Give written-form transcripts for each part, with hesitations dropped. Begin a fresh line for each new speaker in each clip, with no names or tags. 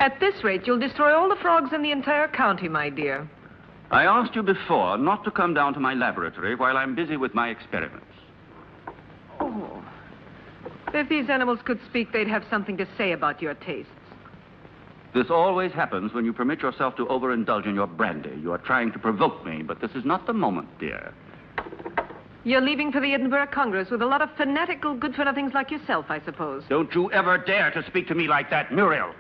At this rate, you'll destroy all the frogs in the entire county, my dear.
I asked you before not to come down to my laboratory while I'm busy with my experiments.
Oh. If these animals could speak, they'd have something to say about your tastes.
This always happens when you permit yourself to overindulge in your brandy. You are trying to provoke me, but this is not the moment, dear.
You're leaving for the Edinburgh Congress with a lot of fanatical good-for-nothings like yourself, I suppose.
Don't you ever dare to speak to me like that, Muriel.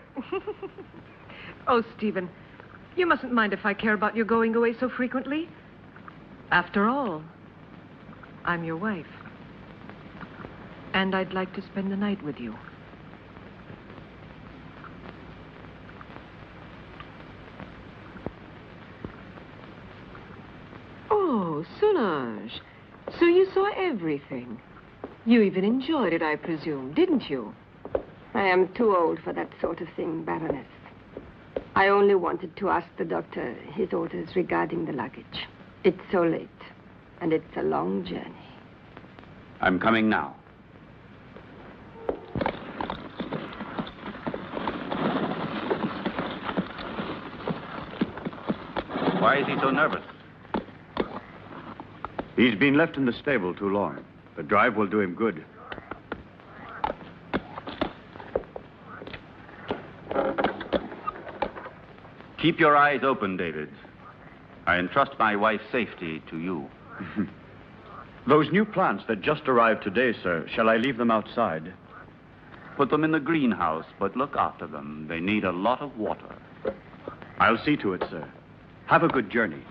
Oh, Stephen, you mustn't mind if I care about your going away so frequently. After all, I'm your wife. And I'd like to spend the night with you. Oh, Solange. So you saw everything. You even enjoyed it, I presume, didn't you?
I am too old for that sort of thing, Baroness. I only wanted to ask the doctor his orders regarding the luggage. It's so late, and it's a long journey.
I'm coming now. Why is he so nervous?
He's been left in the stable too long. The drive will do him good.
Keep your eyes open, David. I entrust my wife's safety to you.
Those new plants that just arrived today, sir, shall I leave them outside?
Put them in the greenhouse, but look after them. They need a lot of water.
I'll see to it, sir. Have a good journey.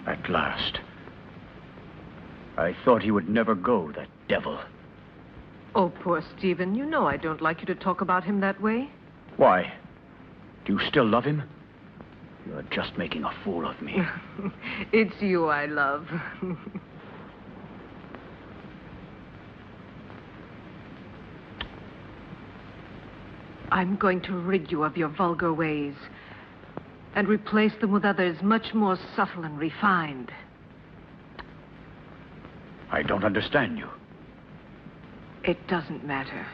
At last. I thought he would never go, that devil.
Oh, poor Stephen. You know I don't like you to talk about him that way.
Why? Do you still love him? You're just making a fool of me.
It's you I love. I'm going to rid you of your vulgar ways and replace them with others much more subtle and refined.
I don't understand you.
It doesn't matter.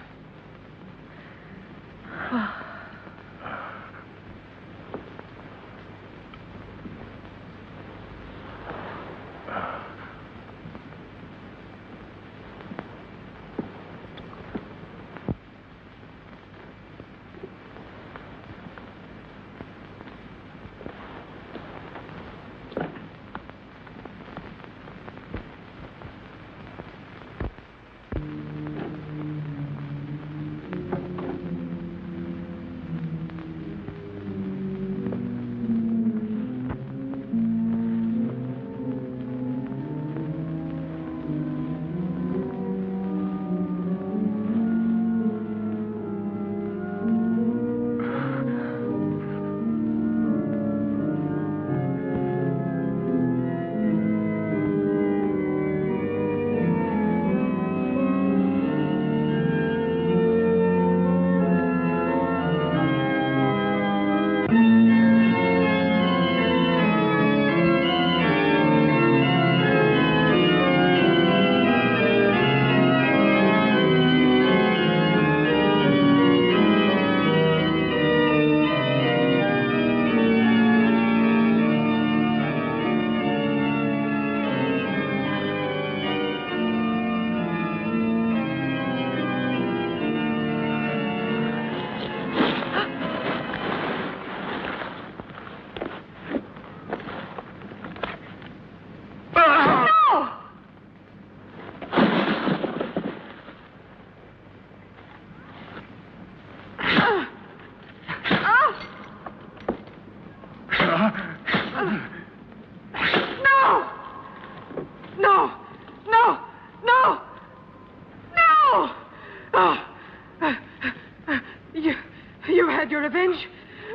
You had your revenge?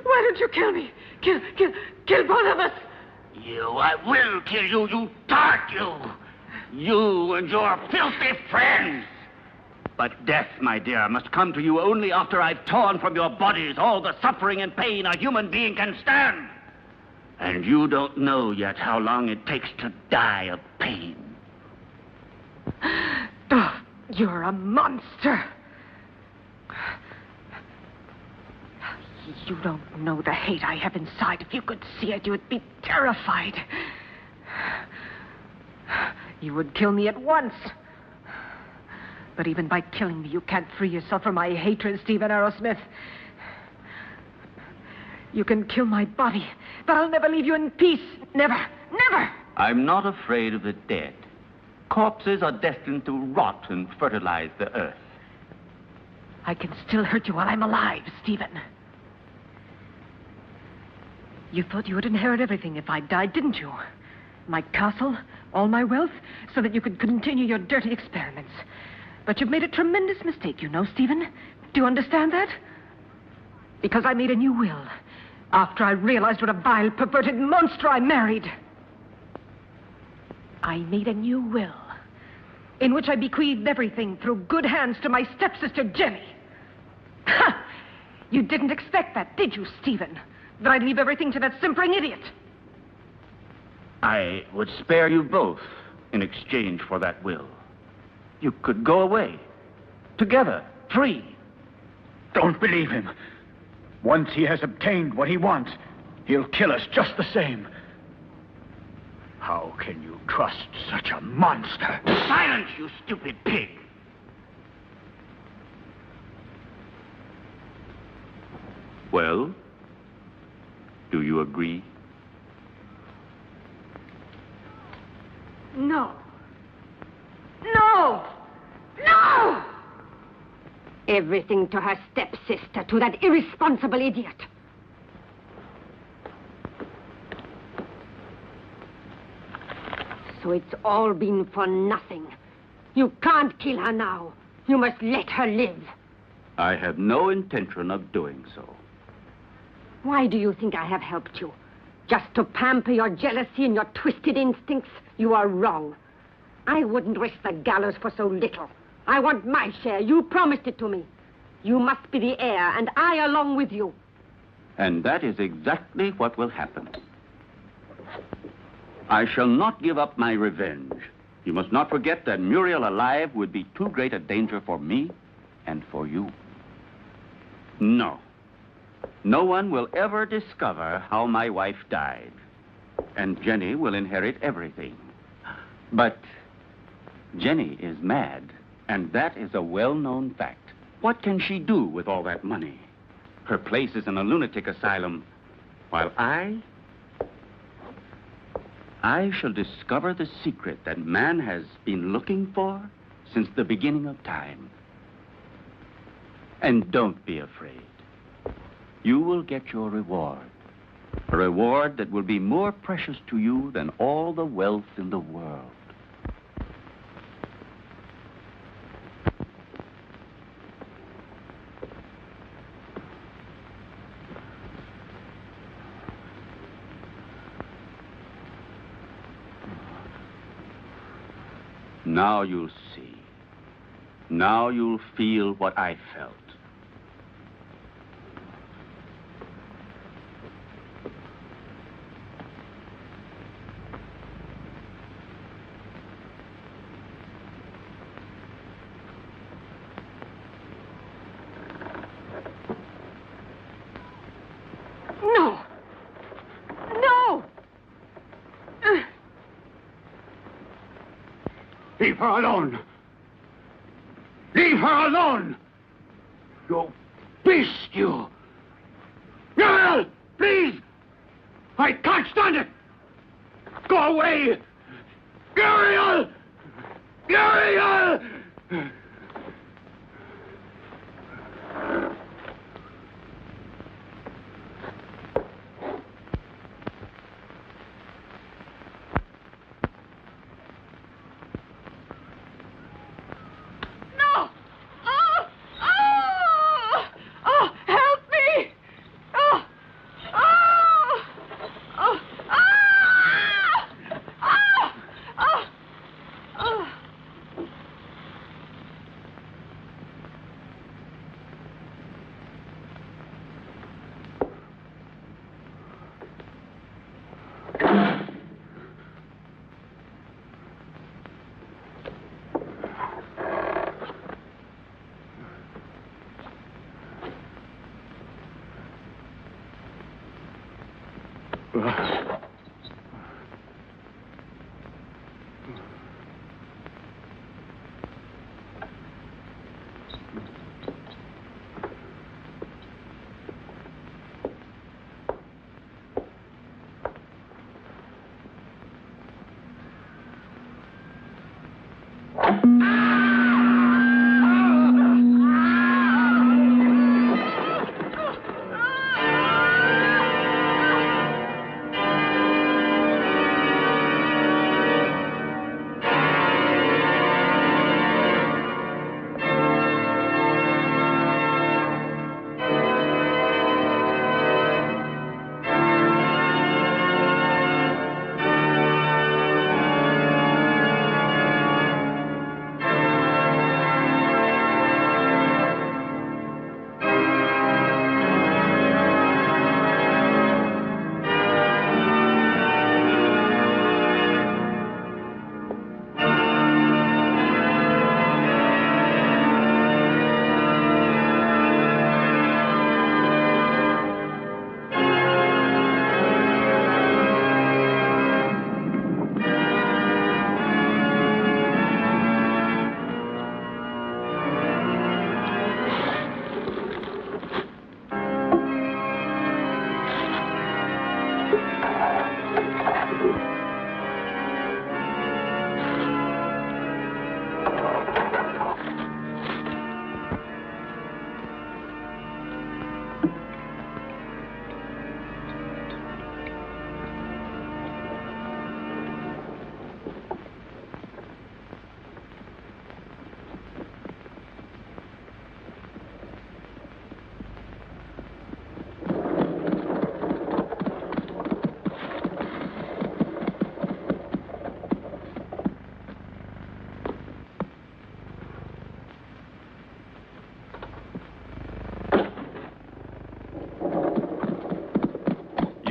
Why didn't you kill me? Kill both of us!
I will kill you, you tart, you! You and your filthy friends! But death, my dear, must come to you only after I've torn from your bodies all the suffering and pain a human being can stand. And you don't know yet how long it takes to die of pain.
Oh, you're a monster. You don't know the hate I have inside. If you could see it, you would be terrified. You would kill me at once. But even by killing me, you can't free yourself from my hatred, Stephen Arrowsmith. You can kill my body, but I'll never leave you in peace. Never, never!
I'm not afraid of the dead. Corpses are destined to rot and fertilize the earth.
I can still hurt you while I'm alive, Stephen. You thought you would inherit everything if I died, didn't you? My castle, all my wealth, so that you could continue your dirty experiments. But you've made a tremendous mistake, you know, Stephen. Do you understand that? Because I made a new will after I realized what a vile, perverted monster I married. I made a new will in which I bequeathed everything through good hands to my stepsister, Jenny. Ha! You didn't expect that, did you, Stephen? That I'd leave everything to that simpering idiot?
I would spare you both in exchange for that will. You could go away, together, free.
Don't believe him. Once he has obtained what he wants, he'll kill us just the same. How can you trust such a monster?
Silence, you stupid pig! Well, do you agree?
No. No! No! Everything to her stepsister, to that irresponsible idiot. So it's all been for nothing. You can't kill her now. You must let her live.
I have no intention of doing so.
Why do you think I have helped you? Just to pamper your jealousy and your twisted instincts? You are wrong. I wouldn't risk the gallows for so little. I want my share. You promised it to me. You must be the heir, and I along with you.
And that is exactly what will happen. I shall not give up my revenge. You must not forget that Muriel alive would be too great a danger for me and for you. No. No one will ever discover how my wife died. And Jenny will inherit everything. But Jenny is mad, and that is a well-known fact. What can she do with all that money? Her place is in a lunatic asylum, while I shall discover the secret that man has been looking for since the beginning of time. And don't be afraid. You will get your reward. A reward that will be more precious to you than all the wealth in the world. Now you'll see. Now you'll feel what I felt.
No! No!
Leave her alone! Leave her alone! You beast, you! Muriel! Please! I can't stand it! Go away! Muriel! Muriel!
No! Oh! Oh!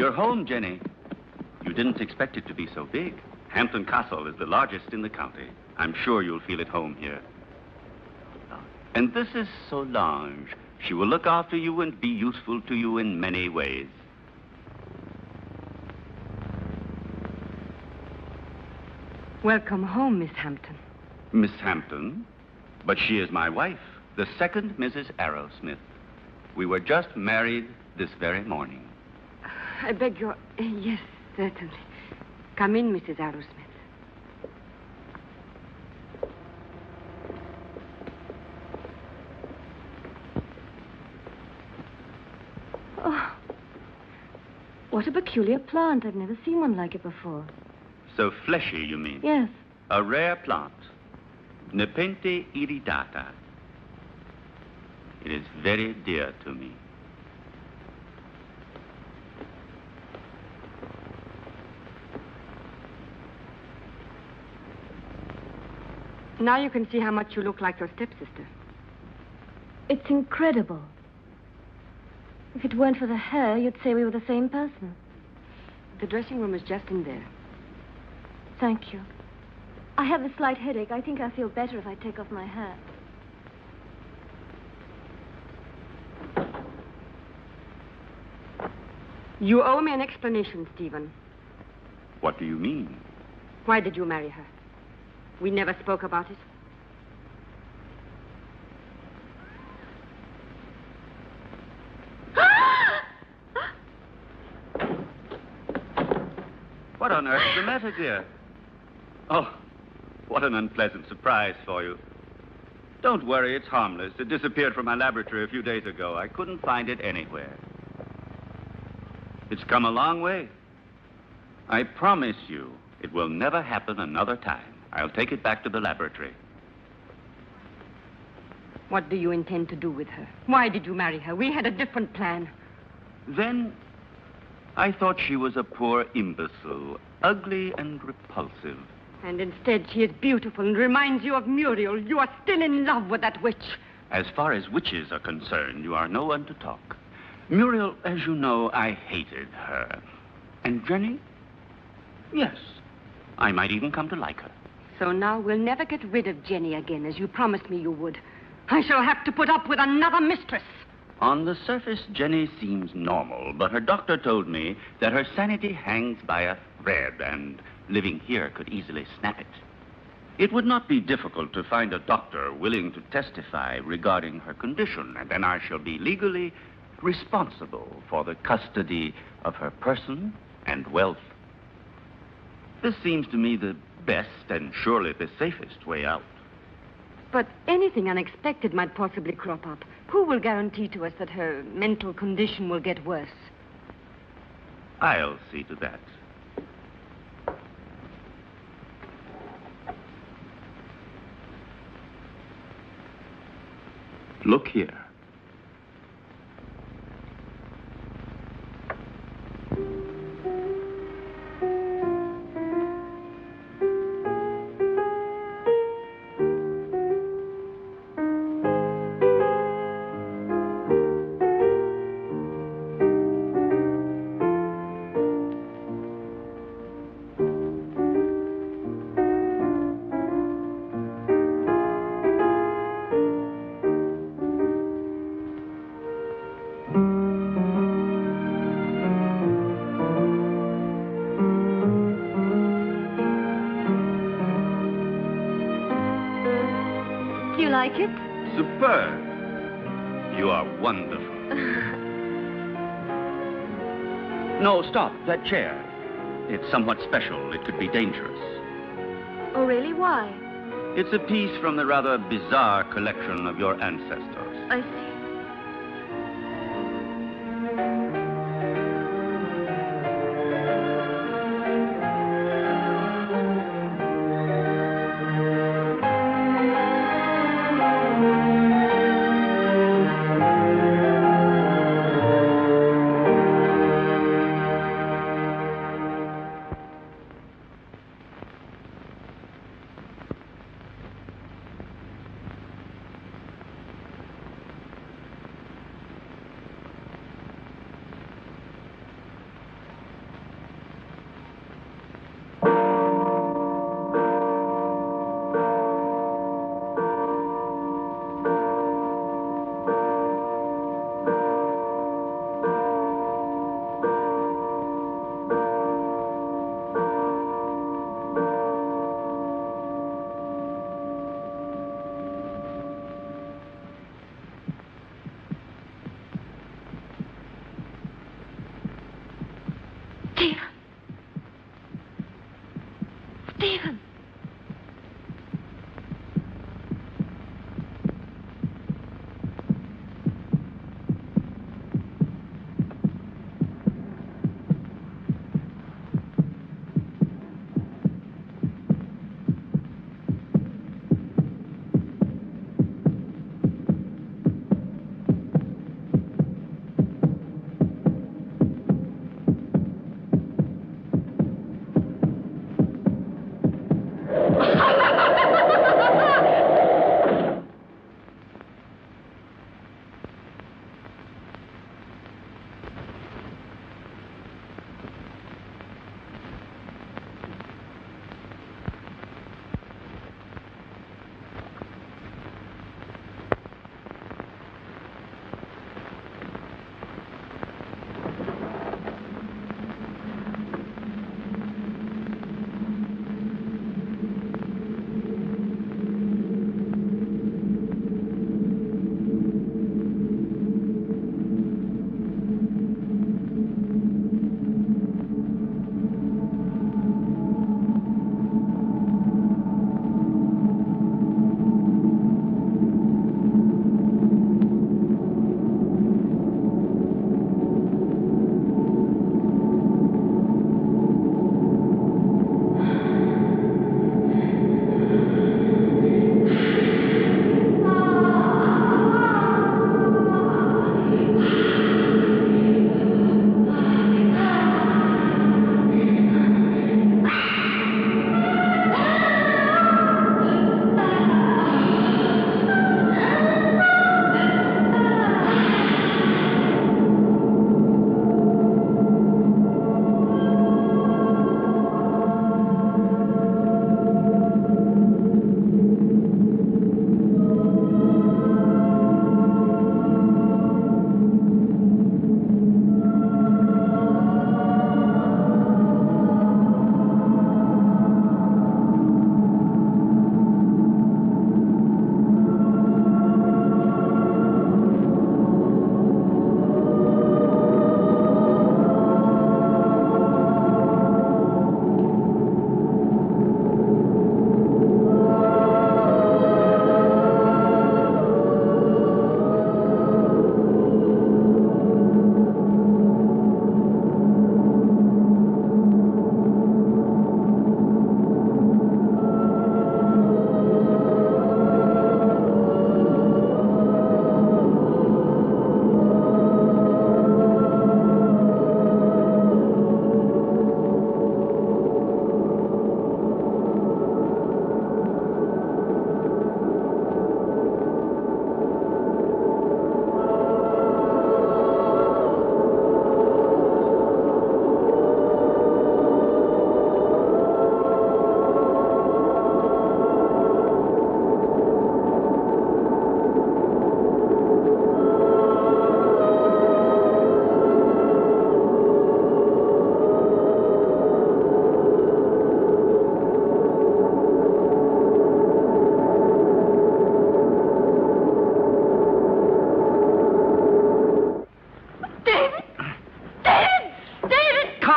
You're home, Jenny. You didn't expect it to be so big. Hampton Castle is the largest in the county. I'm sure you'll feel at home here. And this is Solange. She will look after you and be useful to you in many ways.
Welcome home, Miss Hampton.
Miss Hampton? But she is my wife, the second Mrs. Arrowsmith. We were just married this very morning.
I beg your... Yes, certainly. Come in, Mrs. Arrowsmith. Oh, what a peculiar plant. I've never seen one like it before.
So fleshy, you mean?
Yes.
A rare plant. Nepenthe iridata. It is very dear to me.
Now you can see how much you look like your stepsister.
It's incredible. If it weren't for the hair, you'd say we were the same person.
The dressing room is just in there.
Thank you. I have a slight headache. I think I feel better if I take off my hat.
You owe me an explanation, Stephen.
What do you mean?
Why did you marry her? We never spoke about it.
What on earth is the matter, dear? Oh, what an unpleasant surprise for you. Don't worry, it's harmless. It disappeared from my laboratory a few days ago. I couldn't find it anywhere. It's come a long way. I promise you, it will never happen another time. I'll take it back to the laboratory.
What do you intend to do with her? Why did you marry her? We had a different plan.
Then, I thought she was a poor imbecile, ugly and repulsive.
And instead, she is beautiful and reminds you of Muriel. You are still in love with that witch.
As far as witches are concerned, you are no one to talk. Muriel, as you know, I hated her. And Jenny? Yes, I might even come to like her.
So now we'll never get rid of Jenny again, as you promised me you would. I shall have to put up with another mistress.
On the surface, Jenny seems normal, but her doctor told me that her sanity hangs by a thread, and living here could easily snap it. It would not be difficult to find a doctor willing to testify regarding her condition, and then I shall be legally responsible for the custody of her person and wealth. This seems to me the best and surely the safest way out.
But anything unexpected might possibly crop up. Who will guarantee to us that her mental condition will get worse?
I'll see to that. Look here.
Do you like it?
Superb. You are wonderful. No, stop. That chair. It's somewhat special. It could be dangerous.
Oh, really? Why?
It's a piece from the rather bizarre collection of your ancestors.
I see.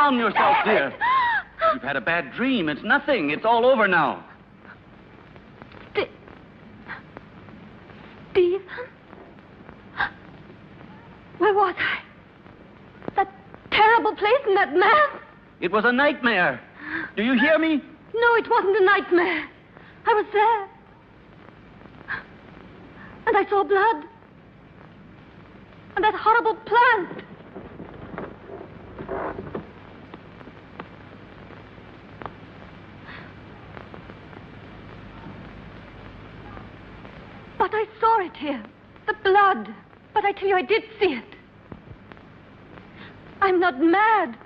calm yourself, dear. You've had a bad dream. It's nothing. It's all over now.
Stephen? Where was I? That terrible place and that man?
It was a nightmare. Do you hear me?
No, it wasn't a nightmare. I was there. And I saw blood. And that horrible plant. But I saw it here. The blood. But I tell you, I did see it. I'm not mad.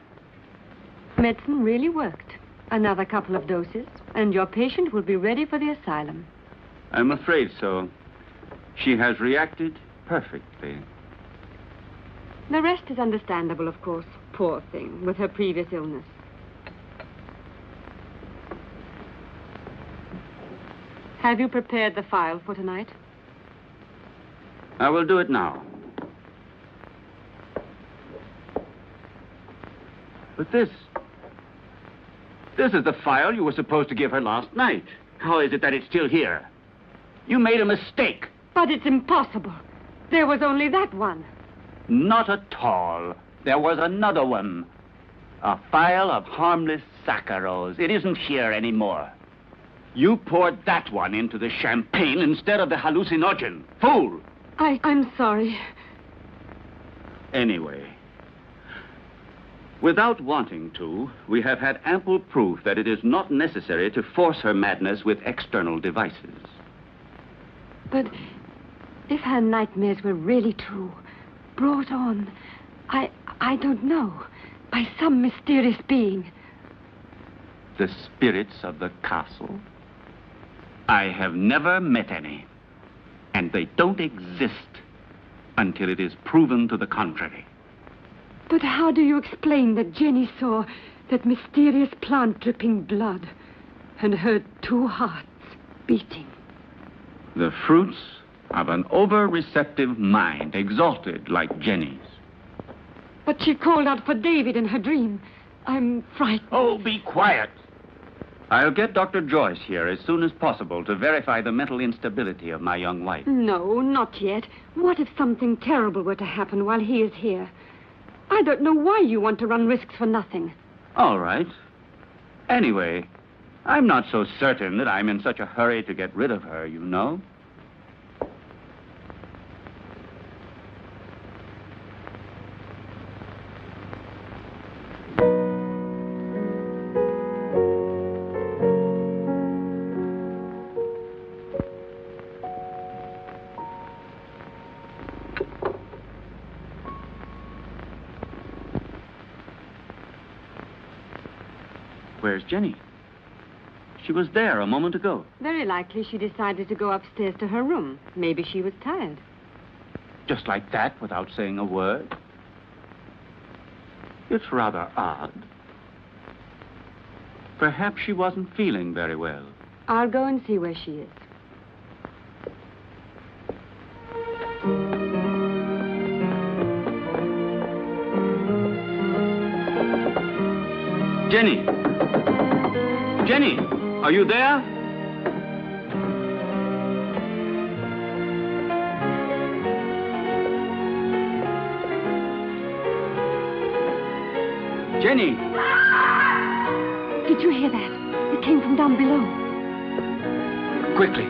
Medicine really worked. Another couple of doses, and your patient will be ready for the asylum.
I'm afraid so. She has reacted perfectly.
The rest is understandable, of course. Poor thing, with her previous illness. Have you prepared the file for tonight?
I will do it now. But this is the file you were supposed to give her last night. How is it that it's still here? You made a mistake.
But it's impossible. There was only that one.
Not at all. There was another one. A file of harmless saccharos. It isn't here anymore. You poured that one into the champagne instead of the hallucinogen. Fool!
I'm sorry.
Anyway, without wanting to, we have had ample proof that it is not necessary to force her madness with external devices.
But if her nightmares were really true, brought on, I don't know, by some mysterious being.
The spirits of the castle? I have never met any. And they don't exist until it is proven to the contrary.
But how do you explain that Jenny saw that mysterious plant dripping blood and heard two hearts beating?
The fruits of an over-receptive mind, exalted like Jenny's.
But she called out for David in her dream. I'm frightened.
Oh, be quiet. I'll get Dr. Joyce here as soon as possible to verify the mental instability of my young wife.
No, not yet. What if something terrible were to happen while he is here? I don't know why you want to run risks for nothing.
All right. Anyway, I'm not so certain that I'm in such a hurry to get rid of her, you know. Where's Jenny? She was there a moment ago.
Very likely she decided to go upstairs to her room. Maybe she was tired.
Just like that, without saying a word? It's rather odd. Perhaps she wasn't feeling very well.
I'll go and see where she is.
Jenny! Jenny, are you there? Jenny!
Did you hear that? It came from down below.
Quickly.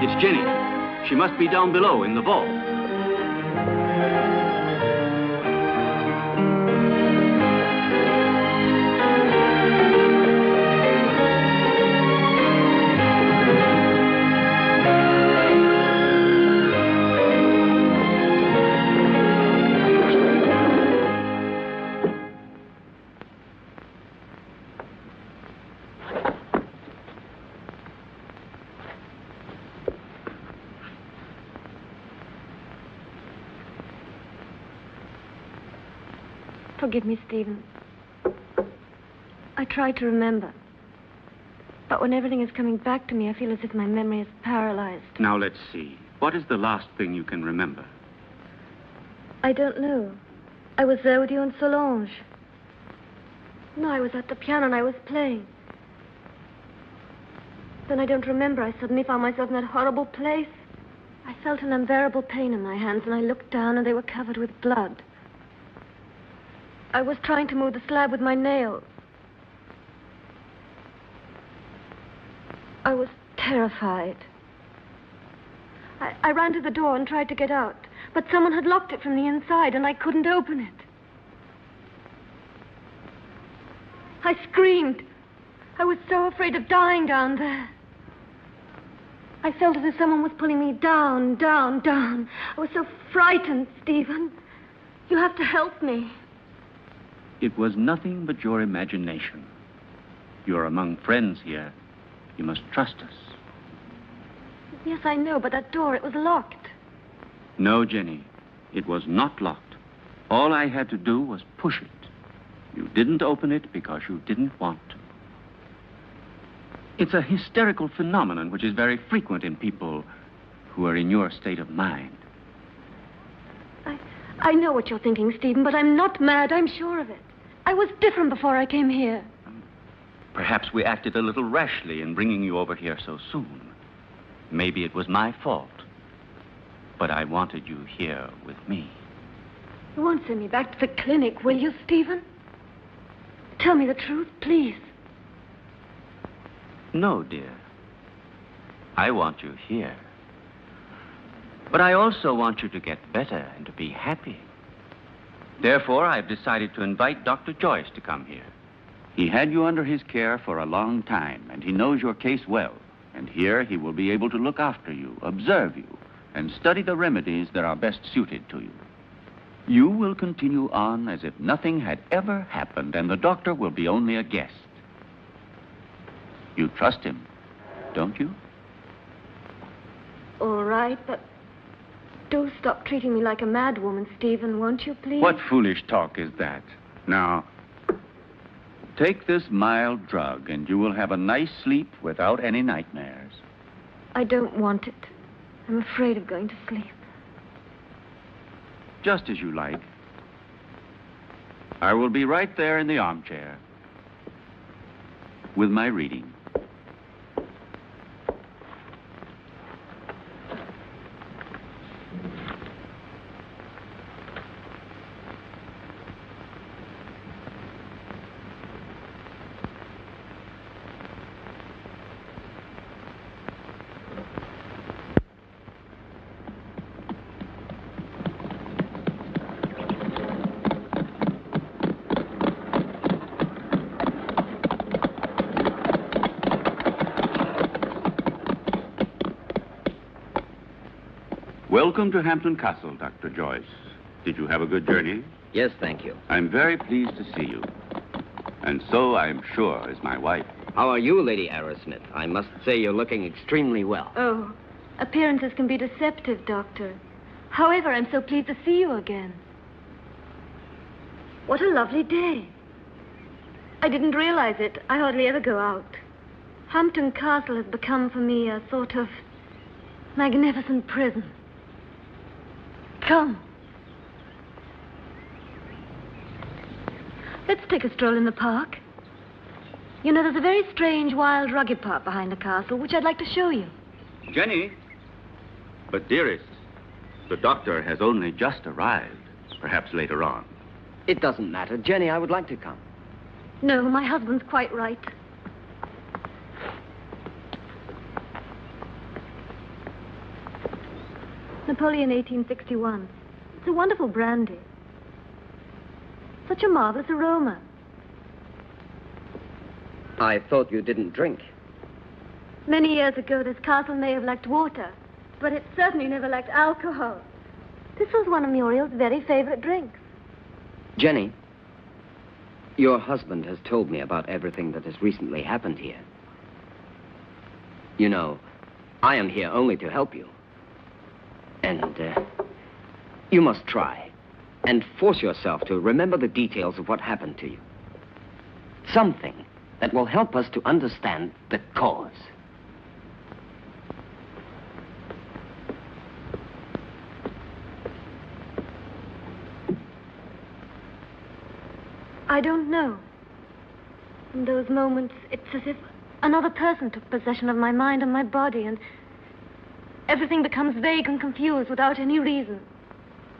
It's Jenny. She must be down below in the vault.
Forgive me, Stephen. I try to remember. But when everything is coming back to me, I feel as if my memory is paralyzed.
Now, let's see. What is the last thing you can remember?
I don't know. I was there with you and Solange. No, I was at the piano and I was playing. Then I don't remember. I suddenly found myself in that horrible place. I felt an unbearable pain in my hands, and I looked down, and they were covered with blood. I was trying to move the slab with my nails. I was terrified. I ran to the door and tried to get out, but someone had locked it from the inside, and I couldn't open it. I screamed. I was so afraid of dying down there. I felt as if someone was pulling me down, down, down. I was so frightened, Stephen. You have to help me.
It was nothing but your imagination. You're among friends here. You must trust us.
Yes, I know, but that door, it was locked.
No, Jenny. It was not locked. All I had to do was push it. You didn't open it because you didn't want to. It's a hysterical phenomenon which is very frequent in people who are in your state of mind.
I know what you're thinking, Stephen, but I'm not mad. I'm sure of it. I was different before I came here.
Perhaps we acted a little rashly in bringing you over here so soon. Maybe it was my fault. But I wanted you here with me.
You won't send me back to the clinic, will you, Stephen? Tell me the truth, please.
No, dear. I want you here. But I also want you to get better and to be happy. Therefore, I've decided to invite Dr. Joyce to come here. He had you under his care for a long time, and he knows your case well. And here he will be able to look after you, observe you, and study the remedies that are best suited to you. You will continue on as if nothing had ever happened, and the doctor will be only a guest. You trust him, don't you?
All right, but do stop treating me like a mad woman, Stephen, won't you, please?
What foolish talk is that? Now, take this mild drug, and you will have a nice sleep without any nightmares.
I don't want it. I'm afraid of going to sleep.
Just as you like. I will be right there in the armchair with my reading. Welcome to Hampton Castle, Dr. Joyce. Did you have a good journey?
Yes, thank you.
I'm very pleased to see you. And so, I'm sure, is my wife.
How are you, Lady Arrowsmith? I must say you're looking extremely well.
Oh, appearances can be deceptive, Doctor. However, I'm so pleased to see you again. What a lovely day. I didn't realize it. I hardly ever go out. Hampton Castle has become for me a sort of magnificent prison. Come. Let's take a stroll in the park. You know, there's a very strange, wild, rugged part behind the castle, which I'd like to show you.
Jenny? But, dearest, the doctor has only just arrived. Perhaps later on.
It doesn't matter. Jenny, I would like to come.
No, my husband's quite right. Napoleon 1861. It's a wonderful brandy. Such a marvelous aroma.
I thought you didn't drink.
Many years ago, this castle may have lacked water, but it certainly never lacked alcohol. This was one of Muriel's very favorite drinks.
Jenny, your husband has told me about everything that has recently happened here. You know, I am here only to help you. And you must try and force yourself to remember the details of what happened to you. Something, that will help us to understand the cause.
I don't know. In those moments, it's as if another person took possession of my mind and my body, and everything becomes vague and confused without any reason.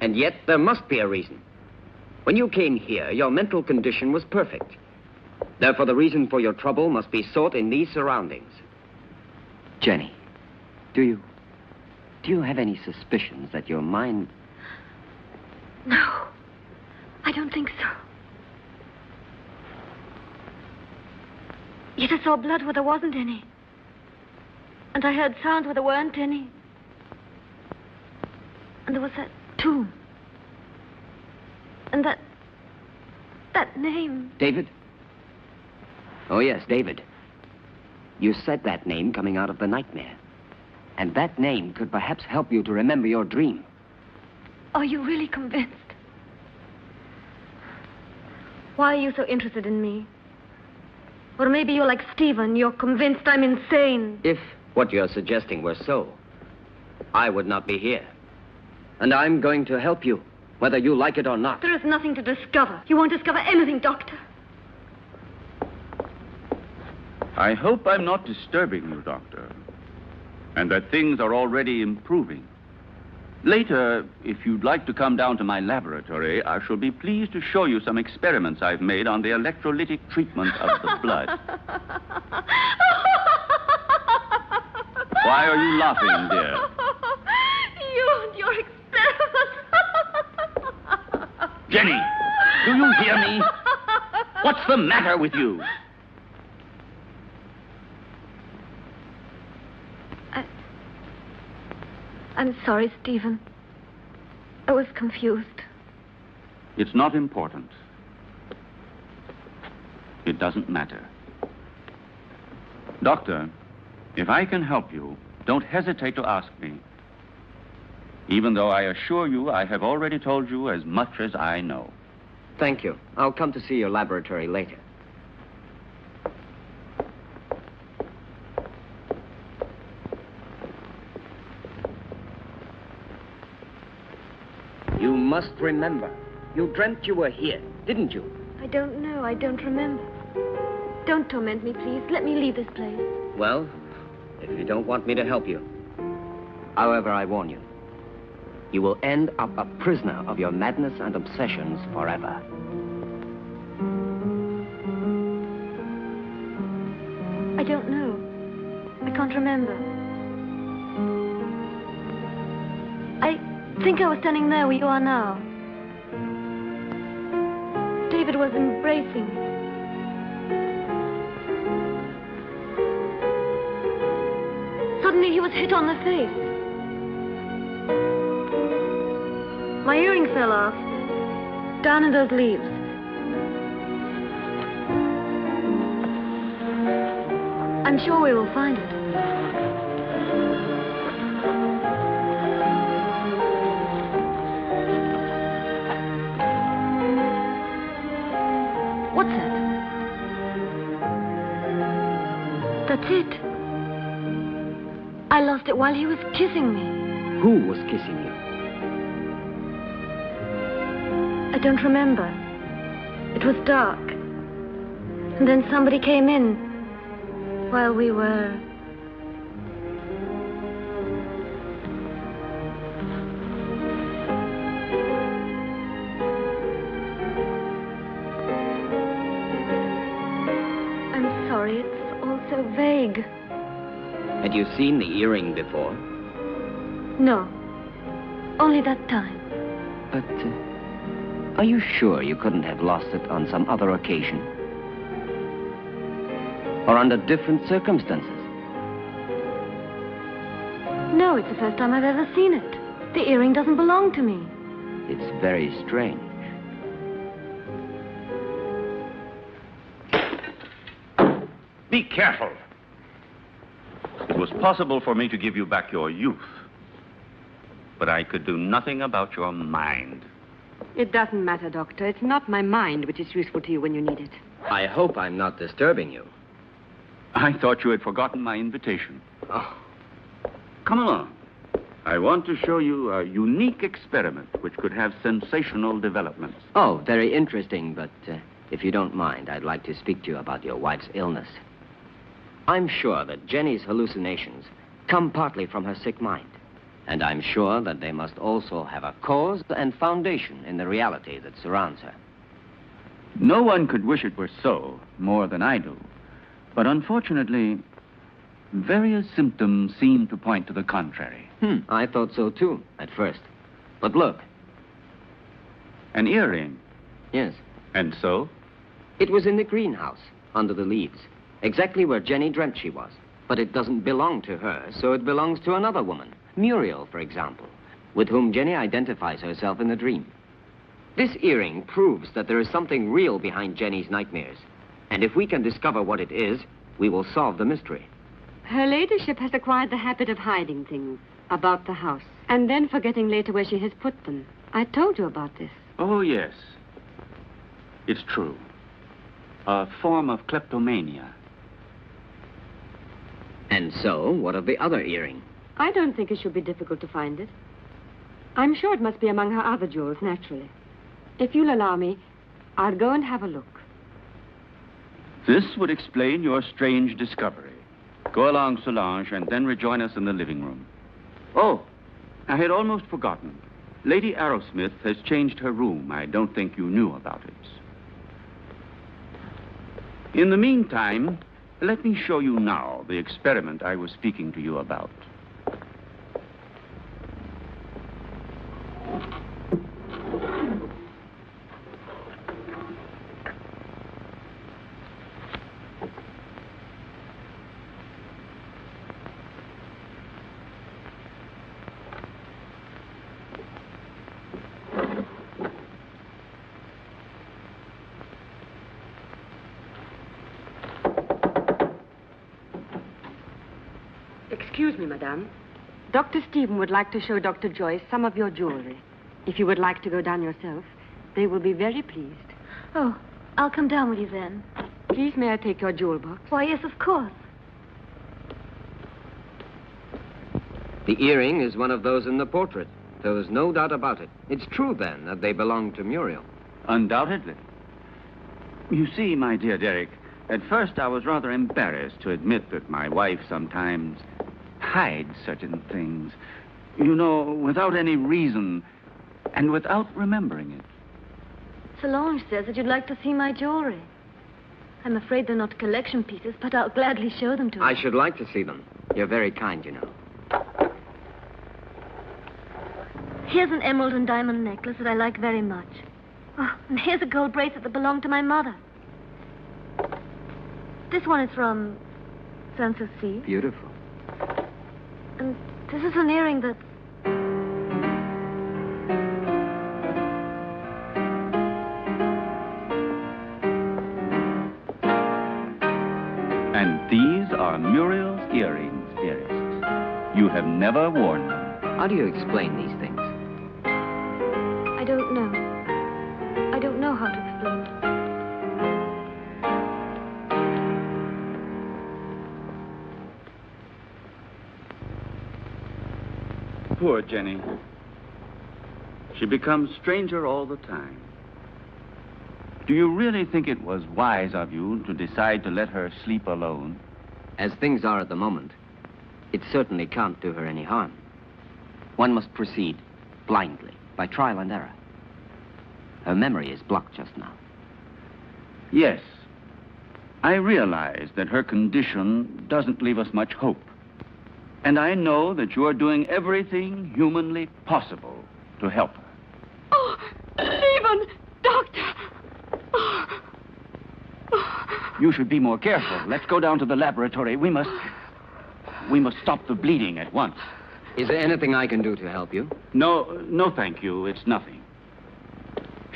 And yet, there must be a reason. When you came here, your mental condition was perfect. Therefore, the reason for your trouble must be sought in these surroundings. Jenny, do you have any suspicions that your mind...
No, I don't think so. Yet I saw blood where there wasn't any. And I heard sounds where there weren't any. And there was that tomb. And that name.
David? Oh, yes, David. You said that name coming out of the nightmare. And that name could perhaps help you to remember your dream.
Are you really convinced? Why are you so interested in me? Or maybe you're like Stephen, you're convinced I'm insane.
If what you're suggesting were so, I would not be here. And I'm going to help you, whether you like it or not.
There is nothing to discover. You won't discover anything, Doctor.
I hope I'm not disturbing you, Doctor, and that things are already improving. Later, if you'd like to come down to my laboratory, I shall be pleased to show you some experiments I've made on the electrolytic treatment of the blood. Why are you laughing, dear?
You and your experiments.
Jenny, do you hear me? What's the matter with you?
I'm sorry, Stephen. I was confused.
It's not important. It doesn't matter. Doctor, if I can help you, don't hesitate to ask me. Even though I assure you I have already told you as much as I know.
Thank you. I'll come to see your laboratory later. You must remember. You dreamt you were here, didn't you?
I don't know. I don't remember. Don't torment me, please. Let me leave this place.
Well, if you don't want me to help you. However, I warn you. You will end up a prisoner of your madness and obsessions forever.
I don't know. I can't remember. I think I was standing there where you are now. David was embracing me. Suddenly he was hit on the face. My earring fell off, down in those leaves. I'm sure we will find it. What's that? That's it. I lost it while he was kissing me.
Who was kissing you?
I don't remember. It was dark. And then somebody came in while we were... I'm sorry, it's all so vague.
Had you seen the earring before?
No, only that time.
But, are you sure you couldn't have lost it on some other occasion? Or under different circumstances?
No, it's the first time I've ever seen it. The earring doesn't belong to me.
It's very strange.
Be careful. It was possible for me to give you back your youth, but I could do nothing about your mind.
It doesn't matter, Doctor. It's not my mind which is useful to you when you need it.
I hope I'm not disturbing you.
I thought you had forgotten my invitation.
Oh,
Come along. I want to show you a unique experiment which could have sensational developments.
oh, very interesting, but if you don't mind, I'd like to speak to you about your wife's illness. I'm sure that Jenny's hallucinations come partly from her sick mind. And I'm sure that they must also have a cause and foundation in the reality that surrounds her.
No one could wish it were so more than I do. But unfortunately, various symptoms seem to point to the contrary.
I thought so too, at first. But look.
An earring.
Yes.
And so?
It was in the greenhouse, under the leaves, exactly where Jenny dreamt she was. But it doesn't belong to her, so it belongs to another woman. Muriel, for example, with whom Jenny identifies herself in the dream. This earring proves that there is something real behind Jenny's nightmares. And if we can discover what it is, we will solve the mystery.
Her ladyship has acquired the habit of hiding things about the house and then forgetting later where she has put them. I told you about this.
Oh, yes. It's true. A form of kleptomania.
And so, what of the other earring?
I don't think it should be difficult to find it. I'm sure it must be among her other jewels, naturally. If you'll allow me, I'll go and have a look.
This would explain your strange discovery. Go along, Solange, and then rejoin us in the living room. Oh, I had almost forgotten. Lady Arrowsmith has changed her room. I don't think you knew about it. In the meantime, let me show you now the experiment I was speaking to you about.
Excuse me, madame. Dr. Stephen would like to show Dr. Joyce some of your jewelry. If you would like to go down yourself, they will be very pleased.
Oh, I'll come down with you then.
Please, may I take your jewel box?
Why, yes, of course.
The earring is one of those in the portrait. There is no doubt about it. It's true, then, that they belong to Muriel.
Undoubtedly. You see, my dear Derek, at first I was rather embarrassed to admit that my wife sometimes hides certain things. You know, without any reason and without remembering it.
Solange says that you'd like to see my jewelry. I'm afraid they're not collection pieces, but I'll gladly show them to you.
I should like to see them. You're very kind, you know.
Here's an emerald and diamond necklace that I like very much. Oh, and here's a gold bracelet that belonged to my mother. This one is from Sanssouci.
Beautiful.
And this is an earring that's...
And these are Muriel's earrings, dearest. You have never worn them.
How do you explain these things?
I don't know. I don't know how to explain it.
Poor Jenny. She becomes stranger all the time. Do you really think it was wise of you to decide to let her sleep alone?
As things are at the moment, it certainly can't do her any harm. One must proceed blindly, by trial and error. Her memory is blocked just now.
Yes. I realize that her condition doesn't leave us much hope. And I know that you are doing everything humanly possible to help her.
Oh, Stephen! Doctor! Oh.
You should be more careful. Let's go down to the laboratory. We must stop the bleeding at once.
Is there anything I can do to help you?
No, thank you. It's nothing.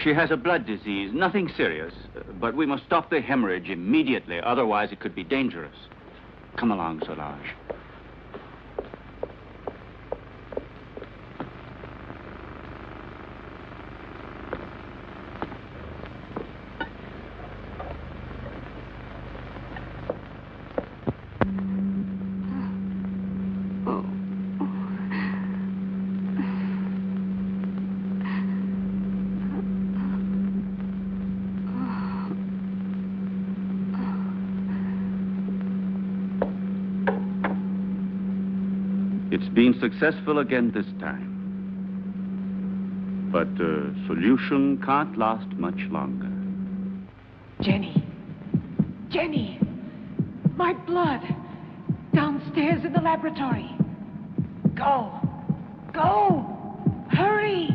She has a blood disease, nothing serious. But we must stop the hemorrhage immediately. Otherwise, it could be dangerous. Come along, Solange. It's been successful again this time. But the solution can't last much longer.
Jenny. Jenny. My blood. Downstairs in the laboratory. Go. Go. Hurry.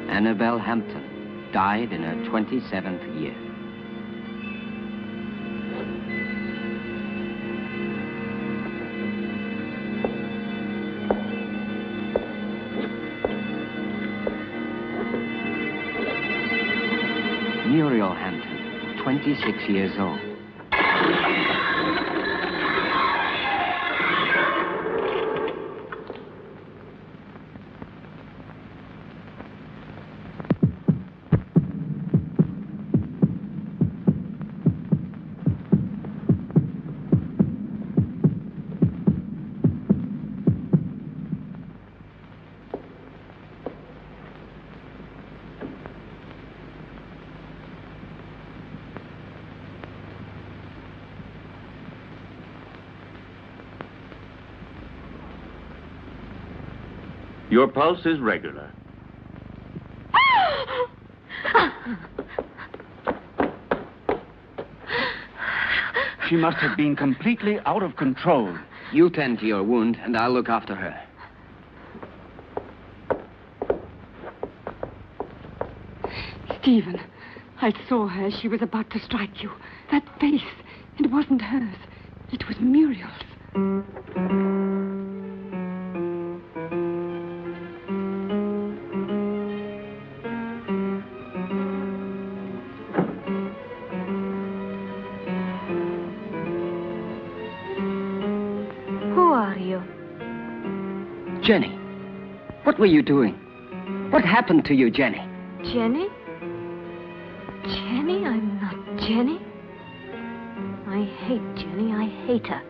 Annabelle Hampton died in her 27th year. Muriel Hampton, 26 years old.
Your pulse is regular. She must have been completely out of control.
You tend to your wound, and I'll look after her.
Stephen, I saw her. She was about to strike you. That face, it wasn't hers. It was Muriel's.
Jenny, what were you doing? What happened to you, Jenny?
Jenny? Jenny? I'm not Jenny. I hate Jenny. I hate her.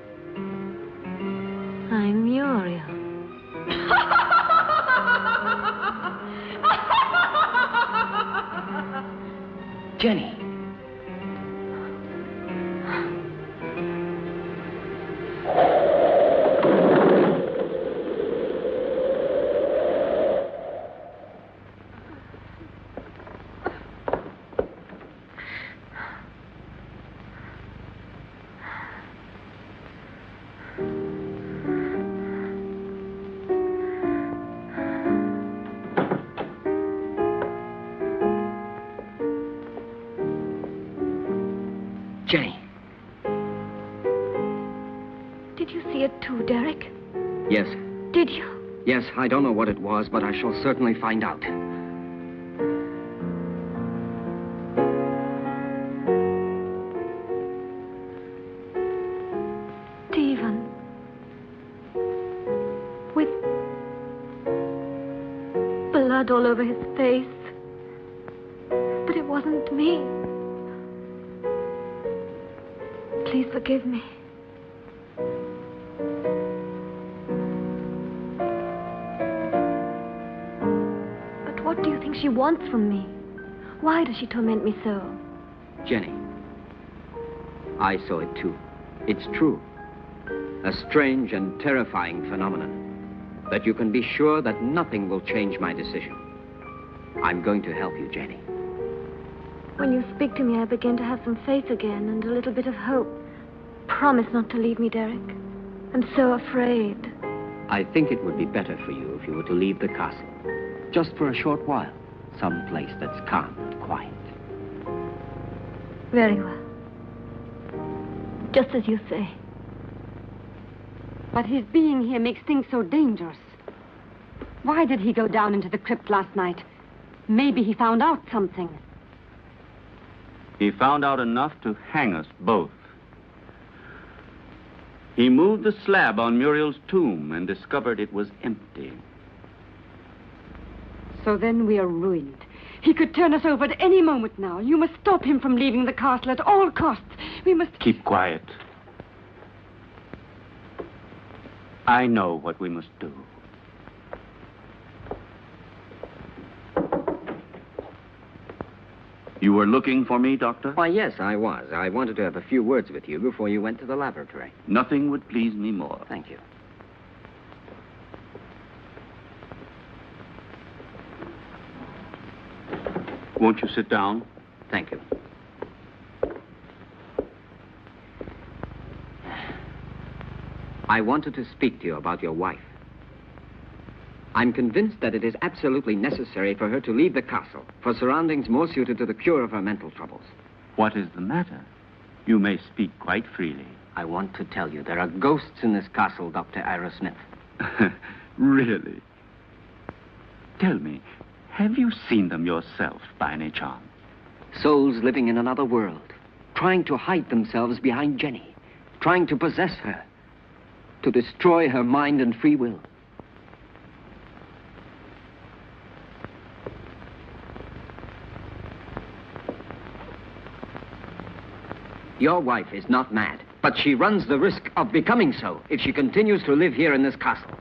I'm Muriel.
Jenny. Jenny.
Did you see it too, Derek?
Yes.
Did you?
Yes, I don't know what it was, but I shall certainly find out.
Stephen. With blood all over his face. But it wasn't me. Please forgive me. But what do you think she wants from me? Why does she torment me so?
Jenny, I saw it too. It's true. A strange and terrifying phenomenon. But you can be sure that nothing will change my decision. I'm going to help you, Jenny.
When you speak to me, I begin to have some faith again and a little bit of hope. Promise not to leave me, Derek. I'm so afraid.
I think it would be better for you if you were to leave the castle. Just for a short while. Some place that's calm and quiet.
Very well. Just as you say.
But his being here makes things so dangerous. Why did he go down into the crypt last night? Maybe he found out something.
He found out enough to hang us both. He moved the slab on Muriel's tomb and discovered it was empty.
So then we are ruined. He could turn us over at any moment now. You must stop him from leaving the castle at all costs. We must...
Keep quiet. I know what we must do. You were looking for me, Doctor?
Why, yes, I was. I wanted to have a few words with you before you went to the laboratory.
Nothing would please me more.
Thank you.
Won't you sit down?
Thank you. I wanted to speak to you about your wife. I'm convinced that it is absolutely necessary for her to leave the castle for surroundings more suited to the cure of her mental troubles.
What is the matter? You may speak quite freely.
I want to tell you there are ghosts in this castle, Dr. Ira Smith.
Really? Tell me, have you seen them yourself by any chance?
Souls living in another world, trying to hide themselves behind Jenny, trying to possess her, to destroy her mind and free will. Your wife is not mad, but she runs the risk of becoming so if she continues to live here in this castle.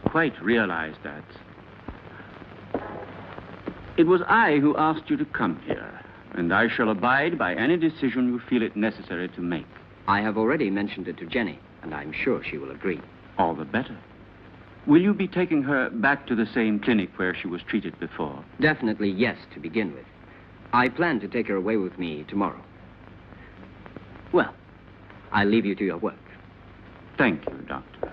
Quite realize that. It was I who asked you to come here, and I shall abide by any decision you feel it necessary to make.
I have already mentioned it to Jenny, and I'm sure she will agree.
All the better. Will you be taking her back to the same clinic where she was treated before?
Definitely yes, to begin with. I plan to take her away with me tomorrow. Well, I'll leave you to your work.
Thank you, Doctor.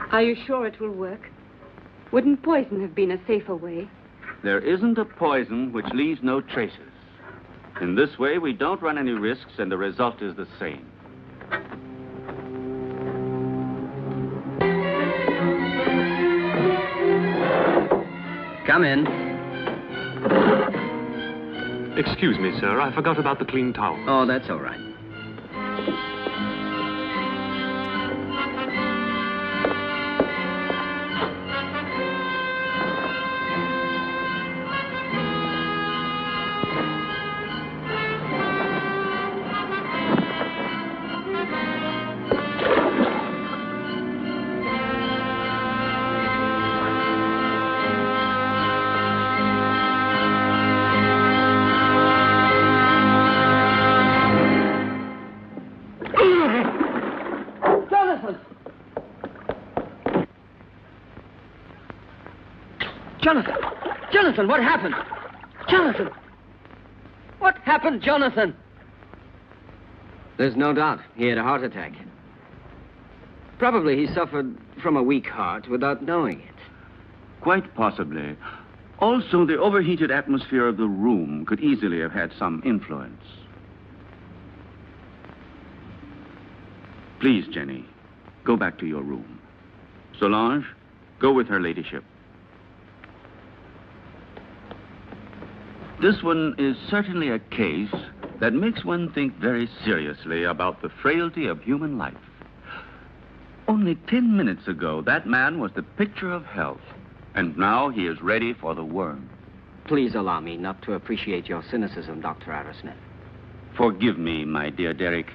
Are you sure it will work? Wouldn't poison have been a safer way?
There isn't a poison which leaves no traces. In this way, we don't run any risks, and the result is the same.
Come in.
Excuse me, sir. I forgot about the clean towel.
Oh, that's all right. Jonathan! Jonathan, what happened? Jonathan! What happened, Jonathan? There's no doubt he had a heart attack. Probably he suffered from a weak heart without knowing it.
Quite possibly. Also, the overheated atmosphere of the room could easily have had some influence. Please, Jenny, go back to your room. Solange, go with her ladyship. This one is certainly a case that makes one think very seriously about the frailty of human life. Only 10 minutes ago, that man was the picture of health, and now he is ready for the worm.
Please allow me not to appreciate your cynicism, Dr. Arrowsmith.
Forgive me, my dear Derek.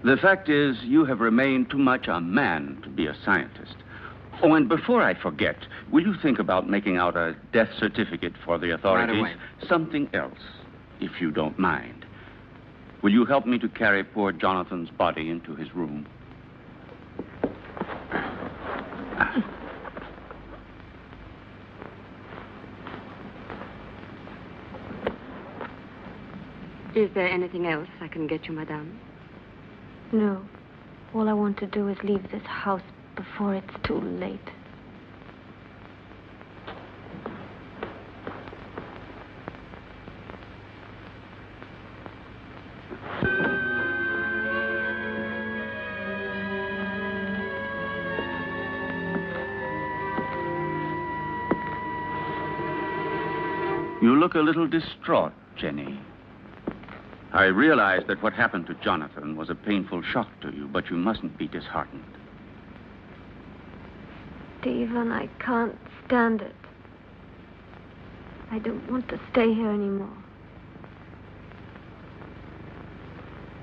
The fact is, you have remained too much a man to be a scientist. Oh, and before I forget, will you think about making out a death certificate for the authorities?
Right away.
Something else, if you don't mind. Will you help me to carry poor Jonathan's body into his room?
Is there anything else I can get you, madame?
No. All I want to do is leave this house before it's too late.
You look a little distraught, Jenny. I realize that what happened to Jonathan was a painful shock to you, but you mustn't be disheartened.
Stephen, I can't stand it. I don't want to stay here anymore.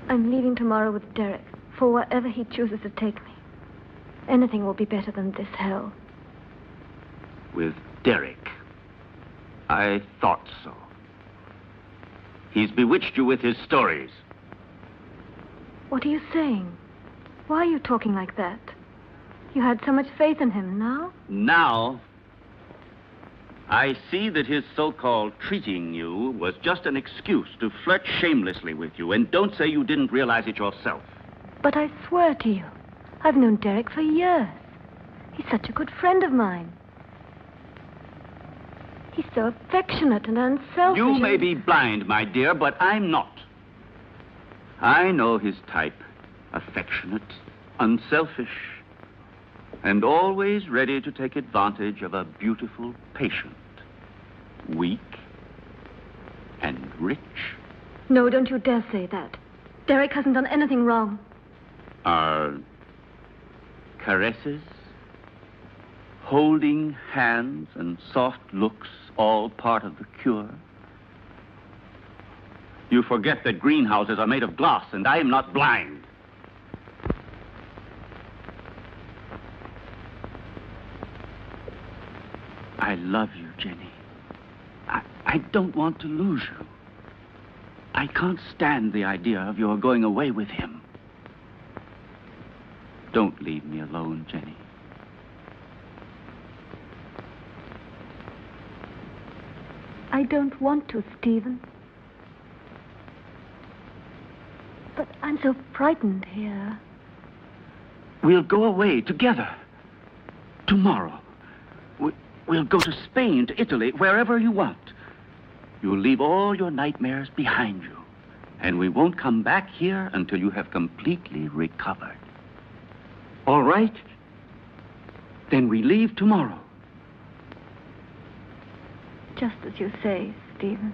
I'm leaving tomorrow with Derek for wherever he chooses to take me. Anything will be better than this hell.
With Derek? I thought so. He's bewitched you with his stories.
What are you saying? Why are you talking like that? You had so much faith in him. Now?
Now, I see that his so-called treating you was just an excuse to flirt shamelessly with you, and don't say you didn't realize it yourself.
But I swear to you, I've known Derek for years. He's such a good friend of mine. He's so affectionate and unselfish.
You may be blind, my dear, but I'm not. I know his type. Affectionate, unselfish, and always ready to take advantage of a beautiful patient. Weak and rich.
No, don't you dare say that. Derek hasn't done anything wrong.
Are caresses, holding hands, and soft looks all part of the cure? You forget that greenhouses are made of glass, and I am not blind. I love you, Jenny. I don't want to lose you. I can't stand the idea of your going away with him. Don't leave me alone, Jenny.
I don't want to, Stephen. But I'm so frightened here.
We'll go away together. Tomorrow. We'll go to Spain, to Italy, wherever you want. You'll leave all your nightmares behind you. And we won't come back here until you have completely recovered. All right? Then we leave tomorrow.
Just as you say, Stephen.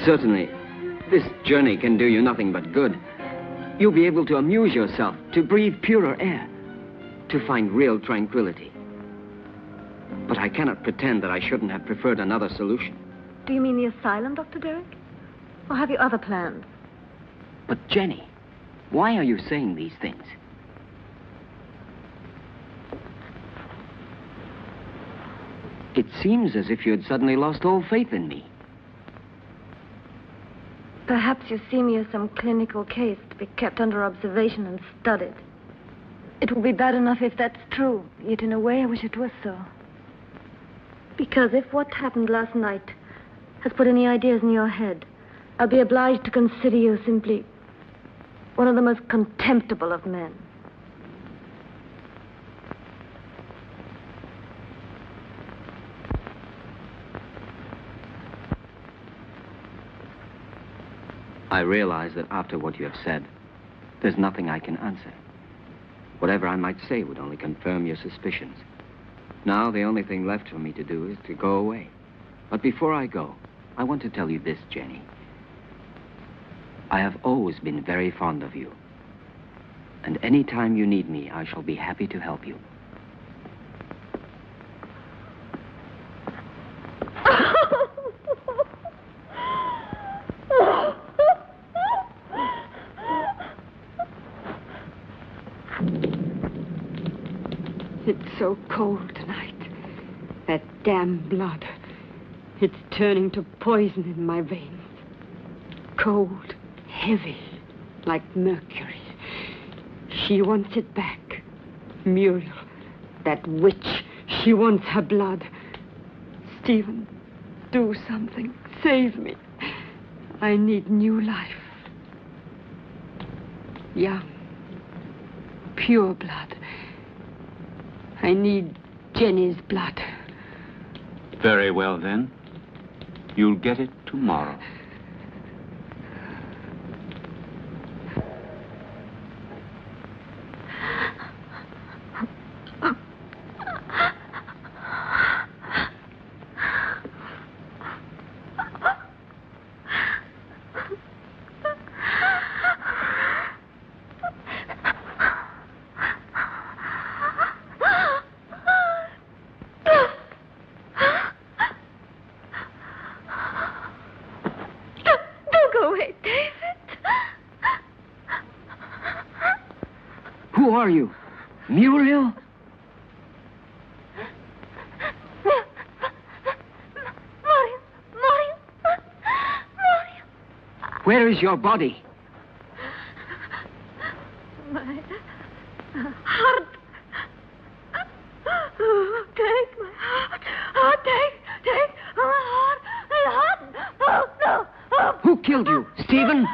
Certainly, this journey can do you nothing but good. You'll be able to amuse yourself, to breathe purer air, to find real tranquility. But I cannot pretend that I shouldn't have preferred another solution.
Do you mean the asylum, Dr. Derek? Or have you other plans?
But Jenny, Why are you saying these things? It seems as if you had suddenly lost all faith in me.
Perhaps you see me as some clinical case to be kept under observation and studied. It will be bad enough if that's true, yet in a way I wish it was so. Because if what happened last night has put any ideas in your head, I'll be obliged to consider you simply one of the most contemptible of men.
I realize that after what you have said, there's nothing I can answer. Whatever I might say would only confirm your suspicions. Now, the only thing left for me to do is to go away. But before I go, I want to tell you this, Jenny. I have always been very fond of you. And any time you need me, I shall be happy to help you.
It's so cold tonight. That damn blood. It's turning to poison in my veins. Cold, heavy, like mercury. She wants it back. Muriel, that witch, she wants her blood. Stephen, do something. Save me. I need new life. Young, pure blood. I need Jenny's blood.
Very well, then. You'll get it tomorrow.
Who are you? Muriel? Where is your body?
My heart. Oh, take my heart. Oh, take my heart. My heart. Oh, no. Oh.
Who killed you? Stephen?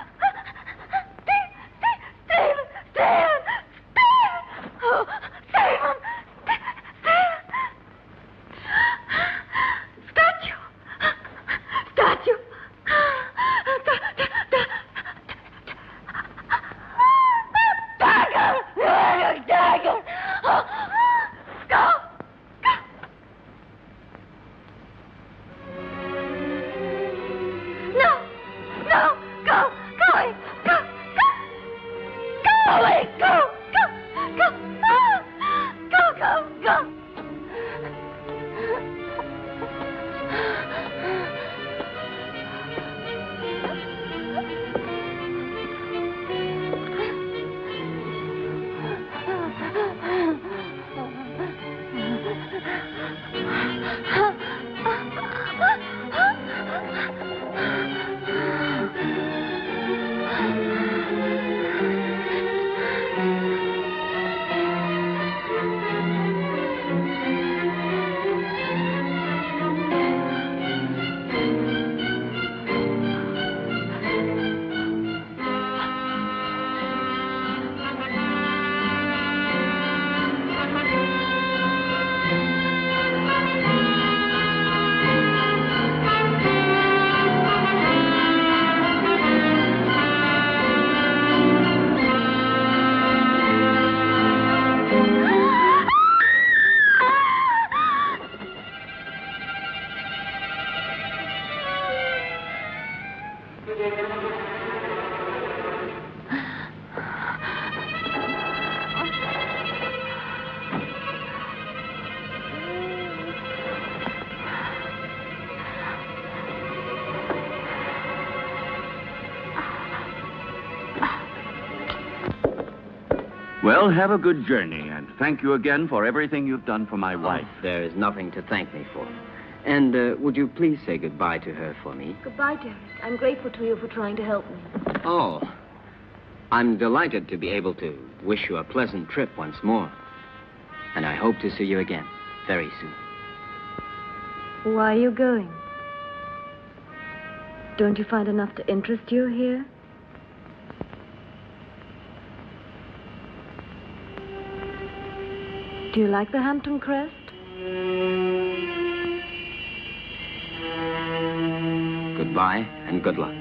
Well, have a good journey, and thank you again for everything you've done for my wife.
There is nothing to thank me for. And would you please say goodbye to her for me?
Goodbye, Derek. I'm grateful to you for trying to help me.
Oh, I'm delighted to be able to wish you a pleasant trip once more. And I hope to see you again very soon.
Why are you going? Don't you find enough to interest you here? Do you like the Hampton Crest?
Goodbye and good luck.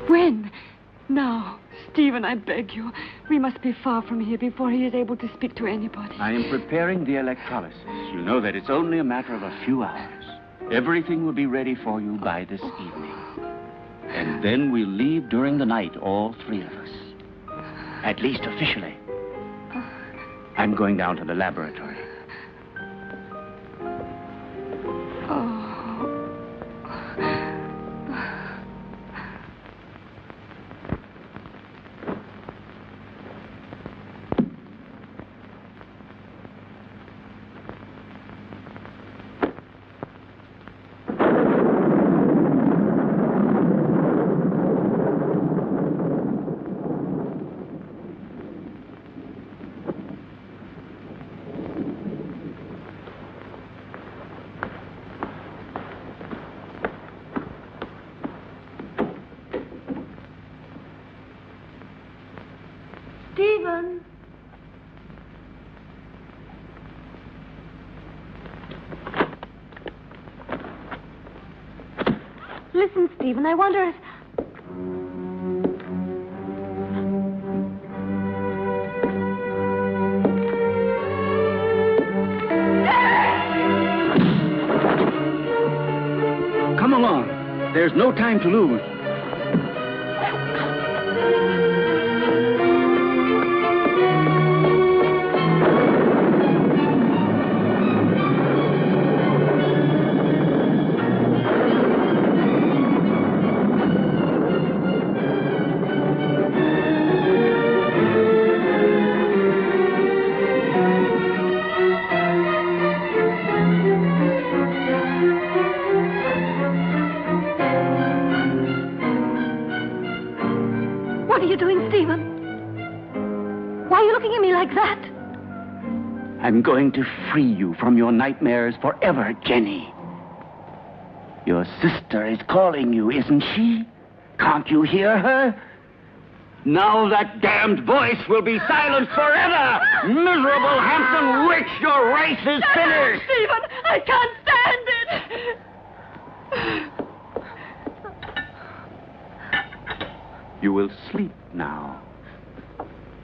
When? Now. Stephen, I beg you. We must be far from here before he is able to speak to anybody.
I am preparing the electrolysis. You know that it's only a matter of a few hours. Everything will be ready for you by this evening. And then we'll leave during the night, all three of us. At least officially. I'm going down to the laboratory.
Stephen! Listen, Stephen, I wonder if...
Come along. There's no time to lose.
What are you doing, Stephen? Why are you looking at me like that?
I'm going to free you from your nightmares forever, Jenny. Your sister is calling you, isn't she? Can't you hear her? Now that damned voice will be silenced forever! Miserable Hampton Witch, your race is finished!
Stephen, I can't stand it!
You will sleep now.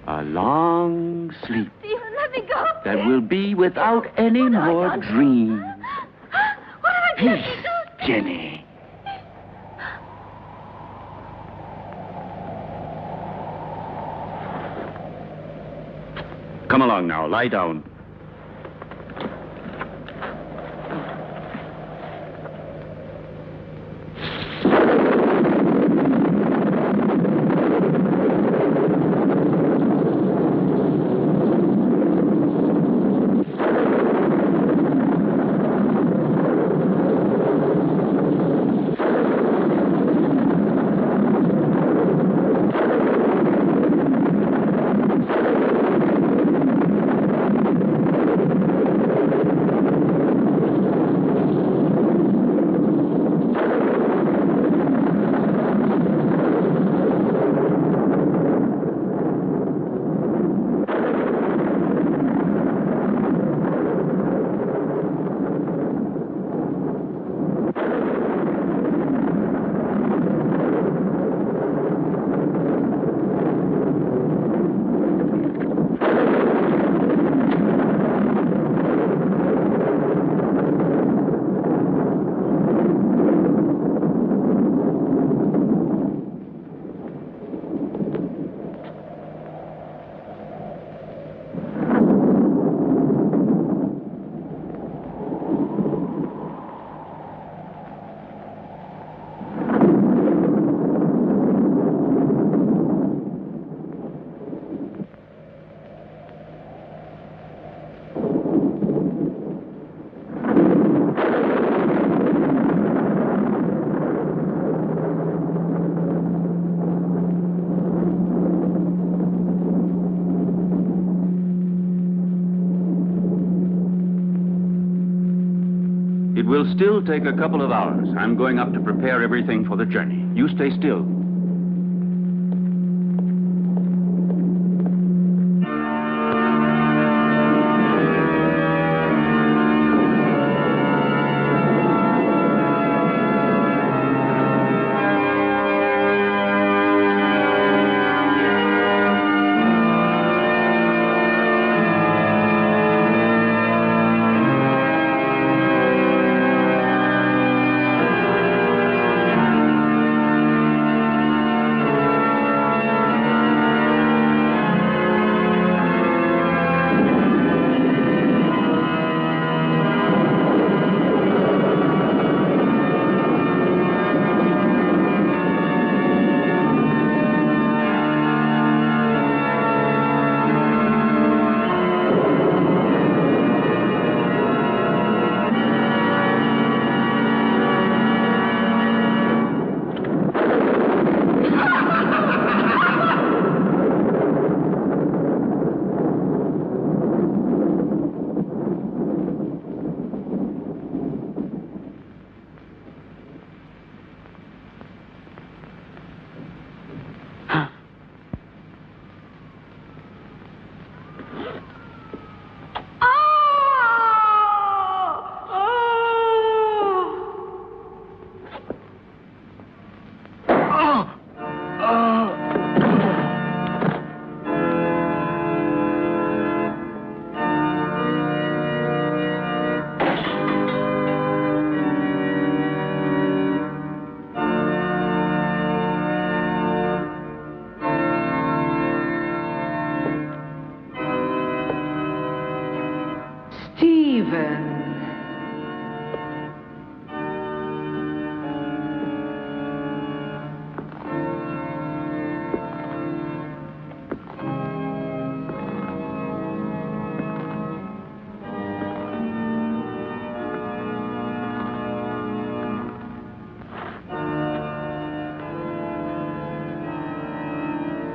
A long sleep
Stephen, let me go.
that will be without any
What have I
more
done?
dreams.
What have I done?
Peace, Jenny. Come along now, lie down. will still take a couple of hours. I'm going up to prepare everything for the journey. You stay still.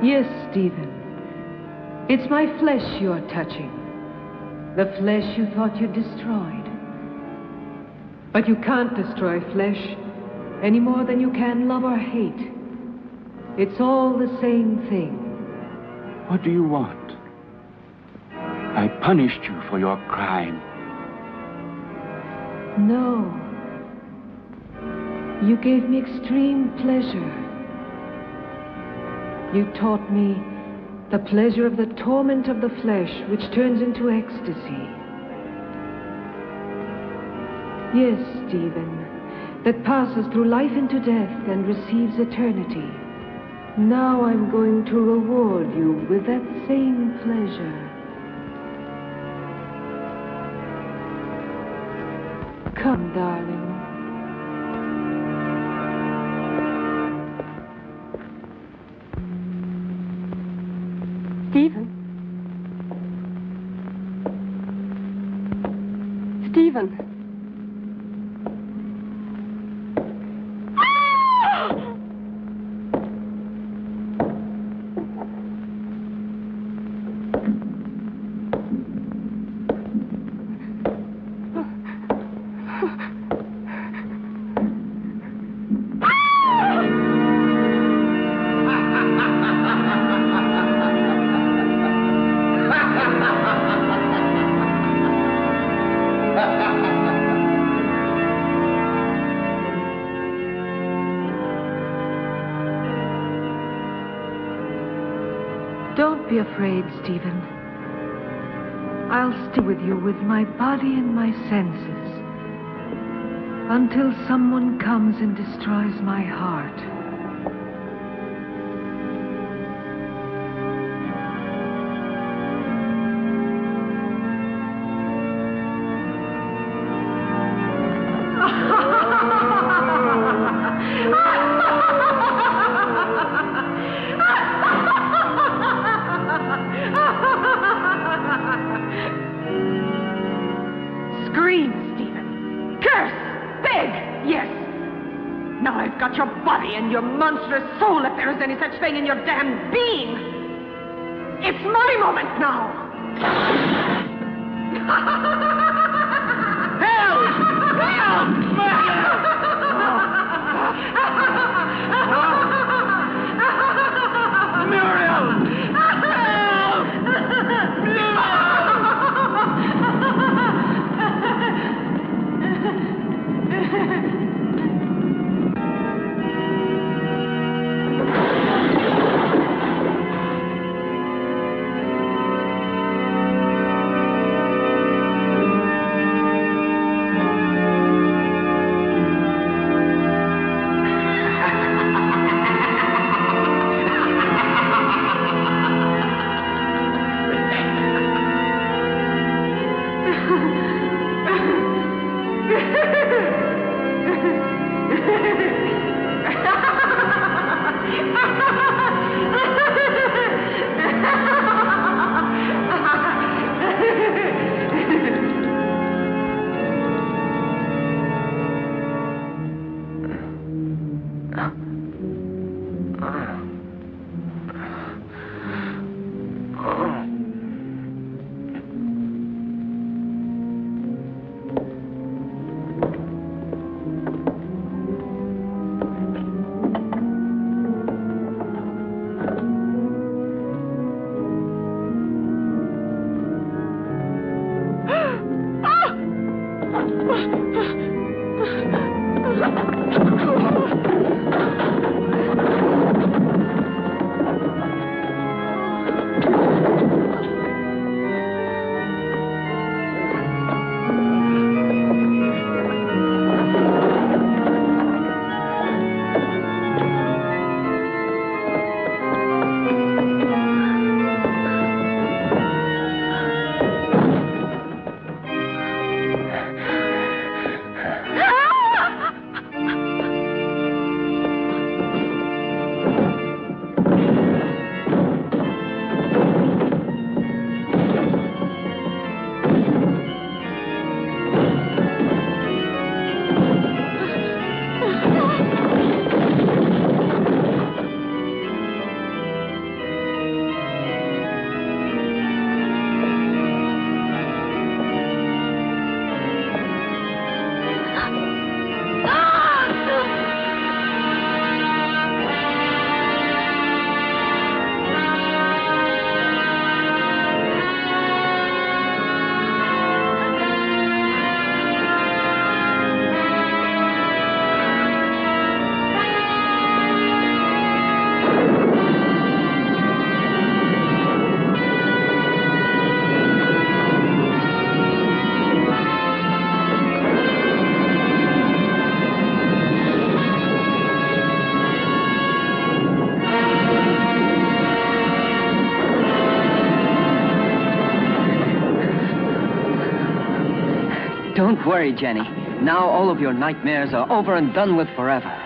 Yes, Stephen. It's my flesh you're touching. The flesh you thought you'd destroyed. But you can't destroy flesh any more than you can love or hate. It's all the same thing.
What do you want? I punished you for your crime.
No. You gave me extreme pleasure. You taught me the pleasure of the torment of the flesh, which turns into ecstasy. Yes, Stephen, that passes through life into death and receives eternity. Now I'm going to reward you with that same pleasure. Come, darling.
Stephen. Stephen.
Don't be afraid, Stephen. I'll stay with you with my body and my senses until someone comes and destroys my heart. Scream, Stephen. Curse! Beg! Yes! Now I've got your body and your monstrous soul, if there is any such thing in your damned being. It's my moment now. Hell! Hell!
Don't worry, Jenny. Now all of your nightmares are over and done with forever.